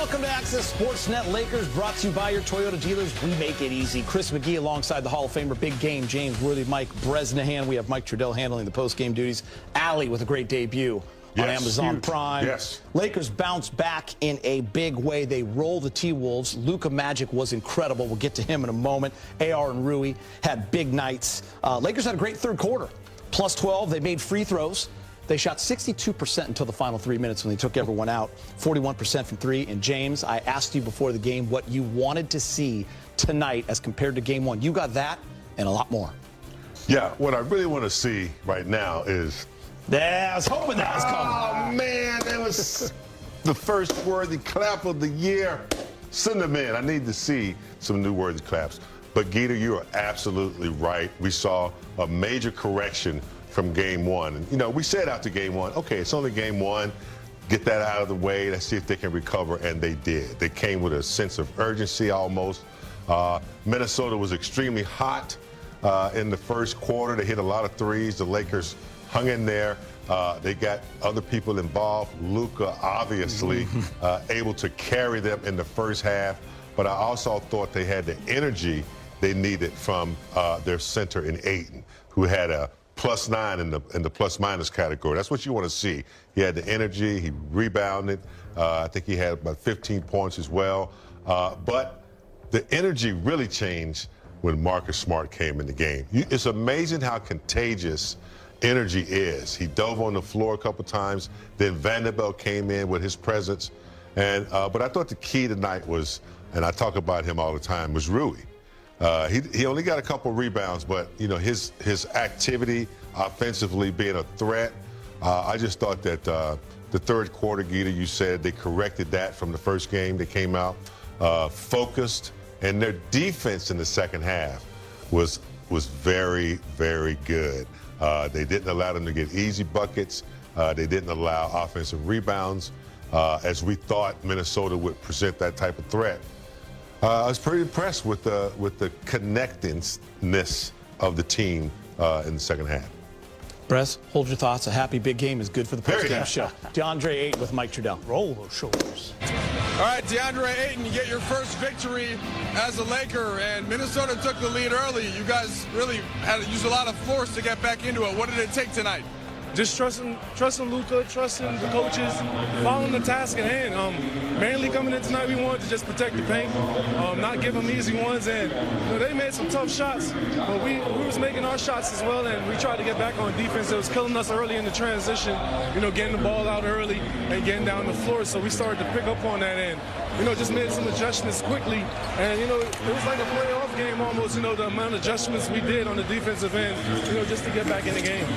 Welcome to Access Sportsnet Lakers, brought to you by your Toyota dealers. We make it easy. Chris McGee alongside the Hall of Famer Big Game James Worthy, Mike Bresnahan. We have Mike Trudell handling the post-game duties. Allie with a great debut on Amazon Prime. Yes. Lakers bounce back in a big way. They roll the T-Wolves. LUKA Magic was incredible. We'll get to him in a moment. AR and Rui had big nights. Lakers had a great third quarter. Plus 12. They made free throws. They shot 62% until the final 3 minutes when they took everyone out, 41% from three. And James, I asked you before the game what you wanted to see tonight as compared to game one. You got that and a lot more. Yeah, what I really want to see right now is... Yeah, I was hoping that was coming. Oh, man, that was the first worthy clap of the year. Send them in. I need to see some new worthy claps. But, Gita, you are absolutely right. We saw a major correction from game one. And, you know, we said after game one, okay, it's only game one. Get that out of the way. Let's see if they can recover. And they did. They came with a sense of urgency almost. Minnesota was extremely hot in the first quarter. They hit a lot of threes. The Lakers hung in there. They got other people involved. LUKA, obviously, able to carry them in the first half. But I also thought they had the energy they needed from their center in Ayton, who had a +9 in the plus-minus category. That's what you want to see. He had the energy. He rebounded. I think he had about 15 points as well. But the energy really changed when Marcus Smart came in the game. It's amazing how contagious energy is. He dove on the floor a couple times. Then Vanderbilt came in with his presence. And but I thought the key tonight was, and I talk about him all the time, was Rui. He only got a couple rebounds, but you know his activity offensively being a threat. I just thought that the third quarter, Gita, you said they corrected that from the first game. They came out focused, and their defense in the second half was very, very good. They didn't allow them to get easy buckets. They didn't allow offensive rebounds, as we thought Minnesota would present that type of threat. I was pretty impressed with the connectedness of the team in the second half. Brez, hold your thoughts. A happy big game is good for the post-game show. DeAndre Ayton with Mike Trudell. Roll those shoulders. All right, DeAndre Ayton, you get your first victory as a Laker, and Minnesota took the lead early. You guys really had to use a lot of force to get back into it. What did it take tonight? Just trusting LUKA, trusting the coaches, following the task at hand. Mainly coming in tonight, we wanted to just protect the paint, not give them easy ones. And you know, they made some tough shots, but we was making our shots as well, and we tried to get back on defense. It was killing us early in the transition, you know, getting the ball out early and getting down the floor. So we started to pick up on that end. You know, just made some adjustments quickly, and you know, it was like a playoff game almost. You know, the amount of adjustments we did on the defensive end, you know, just to get back in the game.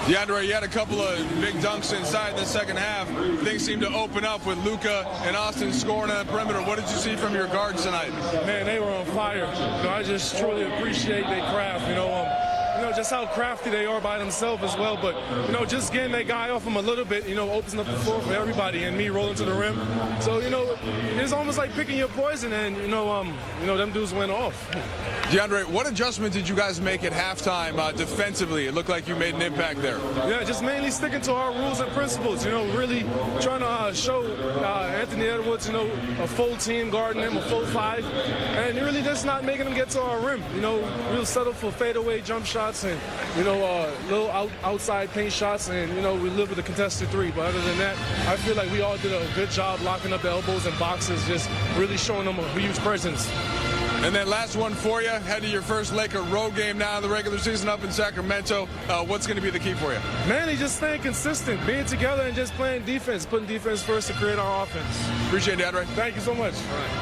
DeAndre, you had a couple of big dunks inside the second half. Things seemed to open up with LUKA and Austin scoring on the perimeter. What did you see from your guards tonight? Man, they were on fire. You know, I just truly appreciate their craft. You know, just how crafty they are by themselves as well. But, you know, just getting that guy off him a little bit, you know, opens up the floor for everybody, and me rolling to the rim. So, you know, it's almost like picking your poison, and, you know, them dudes went off. DeAndre, what adjustment did you guys make at halftime defensively? It looked like you made an impact there. Yeah, just mainly sticking to our rules and principles, you know, really trying to show Anthony Edwards, you know, a full team guarding him, a full 5, and really just not making him get to our rim. You know, we'll settle for fadeaway jump shots and, you know, little outside paint shots, and, you know, we live with a contested 3. But other than that, I feel like we all did a good job locking up the elbows and boxes, just really showing them a huge presence. And then last one for you, head to your first Laker road game now in the regular season up in Sacramento. What's going to be the key for you? Mainly just staying consistent, being together and just playing defense, putting defense first to create our offense. Appreciate it, DeAndre. Thank you so much.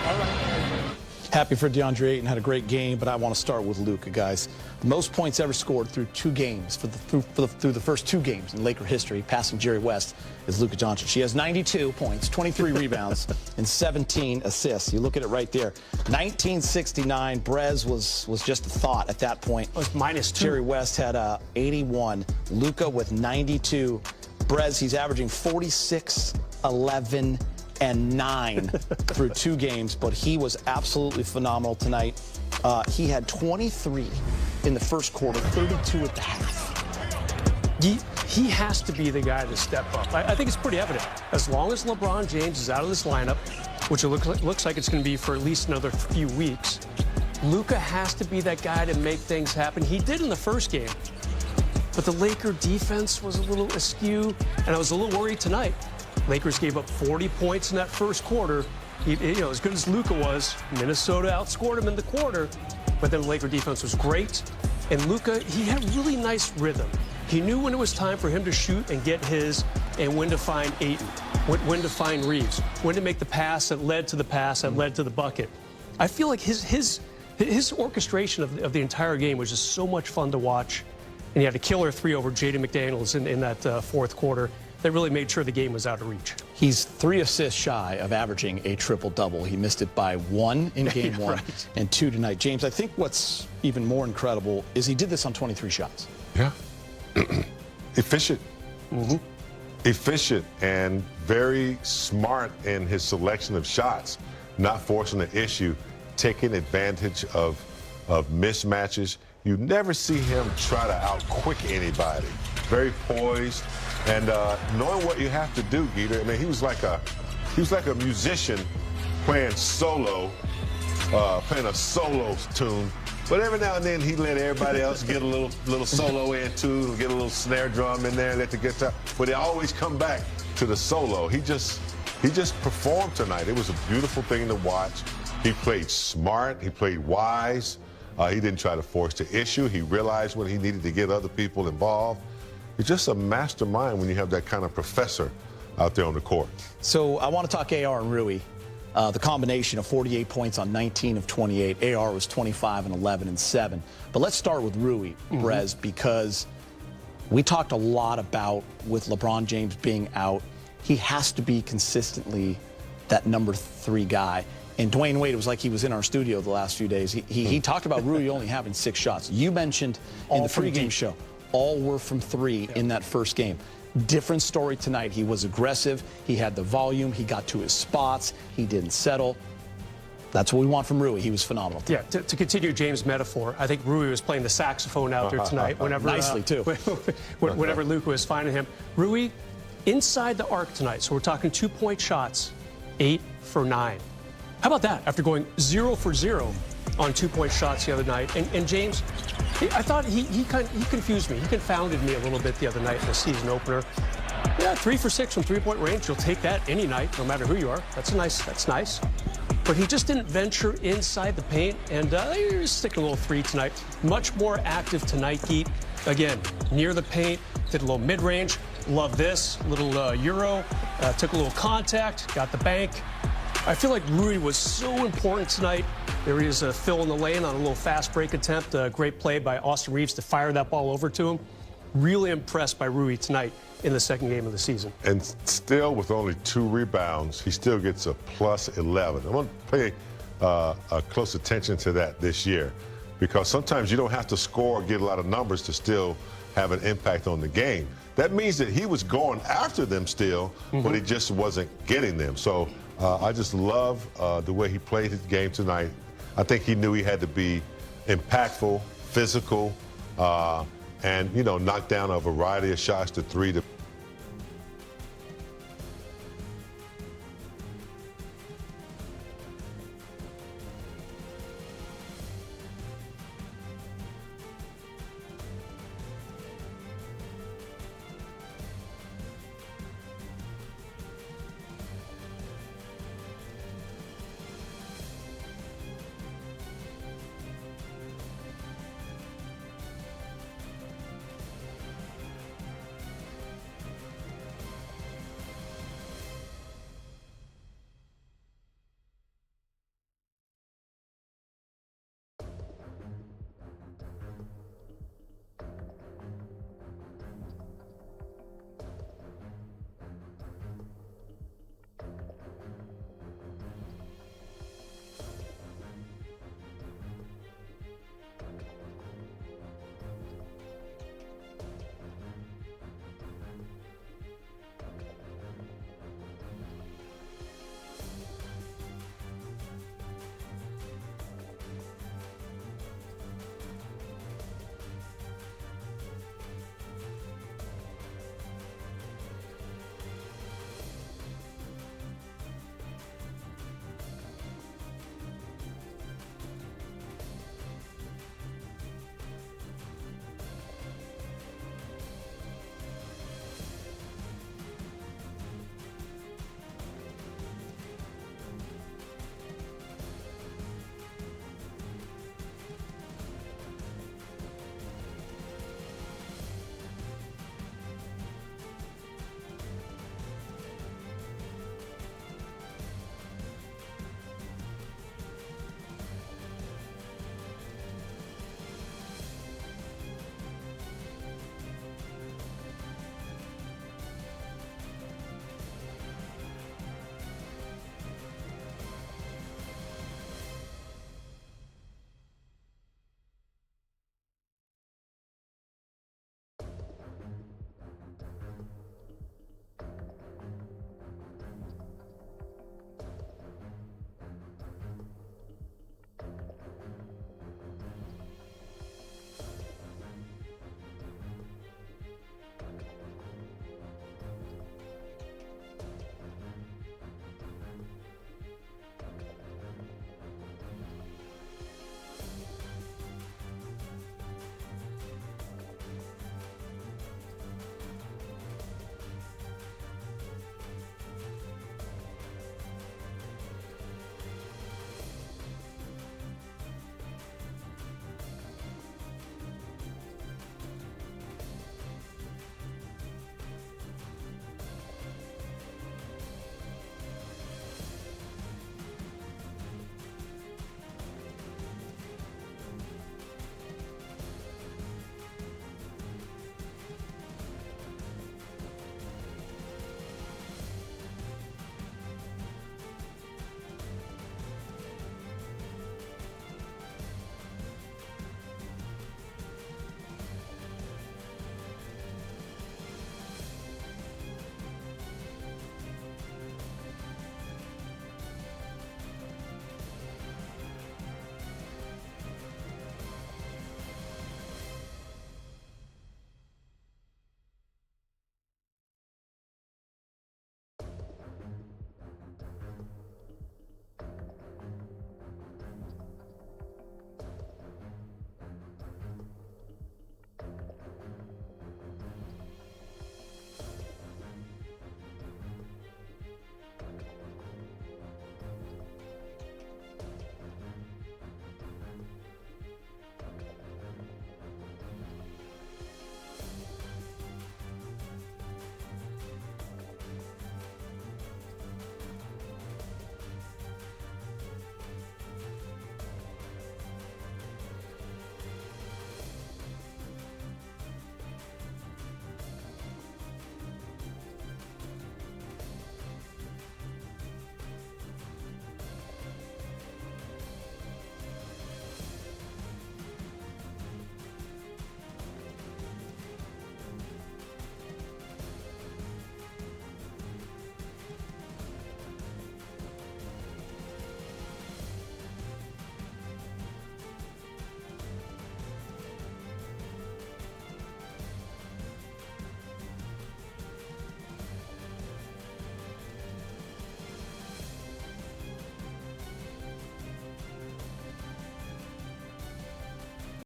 All right. Happy for DeAndre Ayton, had a great game, but I want to start with LUKA, guys. The most points ever scored through 2 games, through the first 2 games in Laker history, passing Jerry West, is LUKA Doncic. She has 92 points, 23 rebounds, and 17 assists. You look at it right there. 1969, Brez was just a thought at that point. It was -2. Jerry West had 81. LUKA with 92. Brez, he's averaging 46, 11, and 9 through 2 games, but he was absolutely phenomenal tonight. He had 23 in the first quarter, 32 at the half. He has to be the guy to step up. I think it's pretty evident. As long as LeBron James is out of this lineup, which it looks like it's going to be for at least another few weeks, LUKA has to be that guy to make things happen. He did in the first game, but the Laker defense was a little askew, and I was a little worried tonight. Lakers gave up 40 points in that first quarter. As good as LUKA was, Minnesota outscored him in the quarter, but then the Laker defense was great. And LUKA, he had really nice rhythm. He knew when it was time for him to shoot and get his, and when to find Ayton, when to find Reeves, when to make the pass that led to the pass that led to the bucket. I feel like his orchestration of the entire game was just so much fun to watch. And he had a killer 3 over Jayden McDaniels in that fourth quarter that really made sure the game was out of reach. He's 3 assists shy of averaging a triple-double. He missed it by 1 in game 1 right. and 2 tonight. James, I think what's even more incredible is he did this on 23 shots. Yeah. Efficient. Efficient and very smart in his selection of shots, not forcing the issue, taking advantage of mismatches. You never see him try to out-quick anybody. Very poised. And knowing what you have to do, Geeter. I mean, he was like a musician playing solo, playing a solo tune. But every now and then he let everybody else get a little solo in too, get a little snare drum in there, let the guitar. But they always come back to the solo. He just performed tonight. It was a beautiful thing to watch. He played smart. He played wise. He didn't try to force the issue. He realized when he needed to get other people involved. You're just a mastermind when you have that kind of professor out there on the court. So I want to talk AR and Rui. The combination of 48 points on 19 of 28. AR was 25 and 11 and 7. But let's start with Rui, Brez, because we talked a lot about with LeBron James being out, he has to be consistently that number 3 guy. And Dwayne Wade, it was like he was in our studio the last few days. He talked about Rui only having 6 shots. You mentioned in the pregame show, all were from 3 in that first game. Different story tonight. He was aggressive. He had the volume. He got to his spots. He didn't settle. That's what we want from Rui. He was phenomenal tonight. Yeah, to continue James' metaphor, I think Rui was playing the saxophone out there tonight. Whenever, nicely, too. Whenever LUKA was finding him. Rui, inside the arc tonight, so we're talking 2-point shots, 8 for 9. How about that, after going 0 for 0 on 2-point shots the other night? And James, I thought he confused me. He confounded me a little bit the other night in the season opener. Yeah, 3 for 6 from 3-point range. You'll take that any night, no matter who you are. That's nice. But he just didn't venture inside the paint, and he's sticking a little 3 tonight. Much more active tonight, Geet. Again, near the paint, did a little mid-range. Love this, little Euro. Took a little contact, got the bank. I feel like Rui was so important tonight. There he is, Phil in the lane on a little fast break attempt. Great play by Austin Reeves to fire that ball over to him. Really impressed by Rui tonight in the second game of the season. And still, with only 2 rebounds, he still gets a plus 11. I'm going to pay close attention to that this year, because sometimes you don't have to score or get a lot of numbers to still have an impact on the game. That means that he was going after them still, but he just wasn't getting them. So I just love the way he played his game tonight. I think he knew he had to be impactful, physical, and, knock down a variety of shots to 3 to